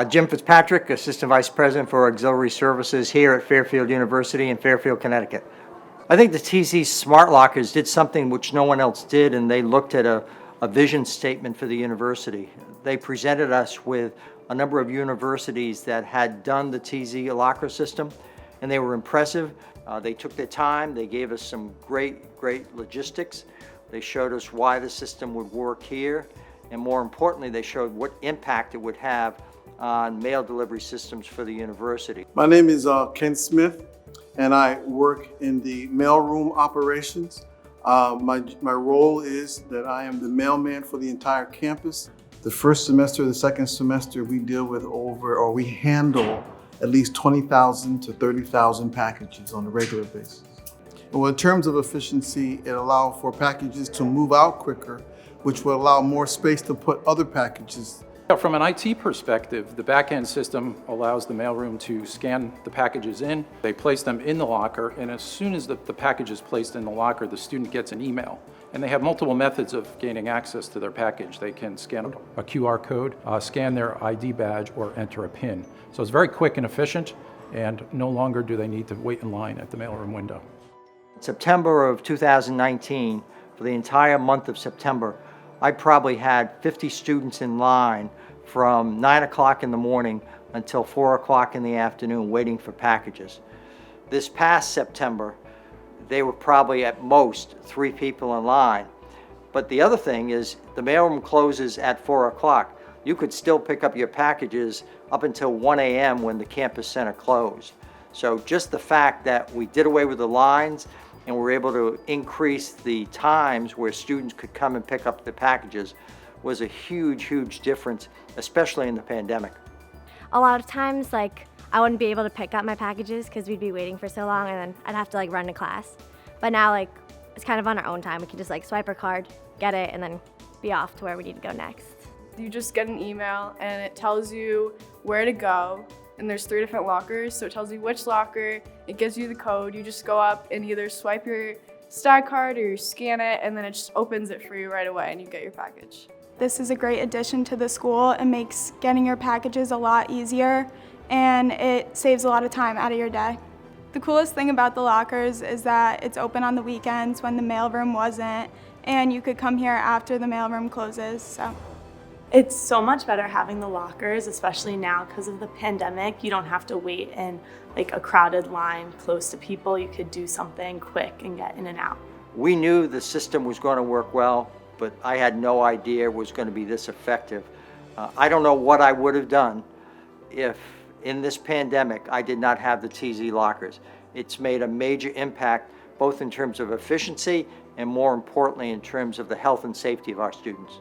Jim Fitzpatrick, Assistant Vice President for Auxiliary Services here at Fairfield University in Fairfield, Connecticut. I think the TZ Smart Lockers did something which no one else did, and they looked at a vision statement for the university. They presented us with a number of universities that had done the TZ locker system, and they were impressive. They took their time. They gave us some great logistics. They showed us why the system would work here, and more importantly, they showed what impact it would have on mail delivery systems for the university. My name is Ken Smith, and I work in the mailroom operations. My role is that I am the mailman for the entire campus. The first semester, the second semester, we deal with we handle at least 20,000 to 30,000 packages on a regular basis. Well, in terms of efficiency, it allows for packages to move out quicker, which will allow more space to put other packages. From an IT perspective, the back-end system allows the mailroom to scan the packages in. They place them in the locker, and as soon as the package is placed in the locker, the student gets an email. And they have multiple methods of gaining access to their package. They can scan a QR code, scan their ID badge, or enter a PIN. So it's very quick and efficient, and no longer do they need to wait in line at the mailroom window. September of 2019, for the entire month of September, I probably had 50 students in line from 9 o'clock in the morning until 4 o'clock in the afternoon waiting for packages. This past September, they were probably at most 3 people in line. But the other thing is the mailroom closes at 4 o'clock. You could still pick up your packages up until 1 a.m. when the campus center closed. So just the fact that we did away with the lines and we're able to increase the times where students could come and pick up the packages was a huge difference, especially in the pandemic. A lot of times, I wouldn't be able to pick up my packages because we'd be waiting for so long, and then I'd have to run to class. But now, it's kind of on our own time. We can just swipe our card, get it, and then be off to where we need to go next. You just get an email and it tells you where to go. And there's 3 different lockers, so it tells you which locker, it gives you the code, you just go up and either swipe your Stack card or you scan it, and then it just opens it for you right away and you get your package. This is a great addition to the school. It makes getting your packages a lot easier, and it saves a lot of time out of your day. The coolest thing about the lockers is that it's open on the weekends when the mailroom wasn't, and you could come here after the mailroom closes. So. It's so much better having the lockers, especially now because of the pandemic. You don't have to wait in a crowded line close to people. You could do something quick and get in and out. We knew the system was going to work well, but I had no idea it was going to be this effective. I don't know what I would have done if in this pandemic I did not have the TZ lockers. It's made a major impact both in terms of efficiency and more importantly in terms of the health and safety of our students.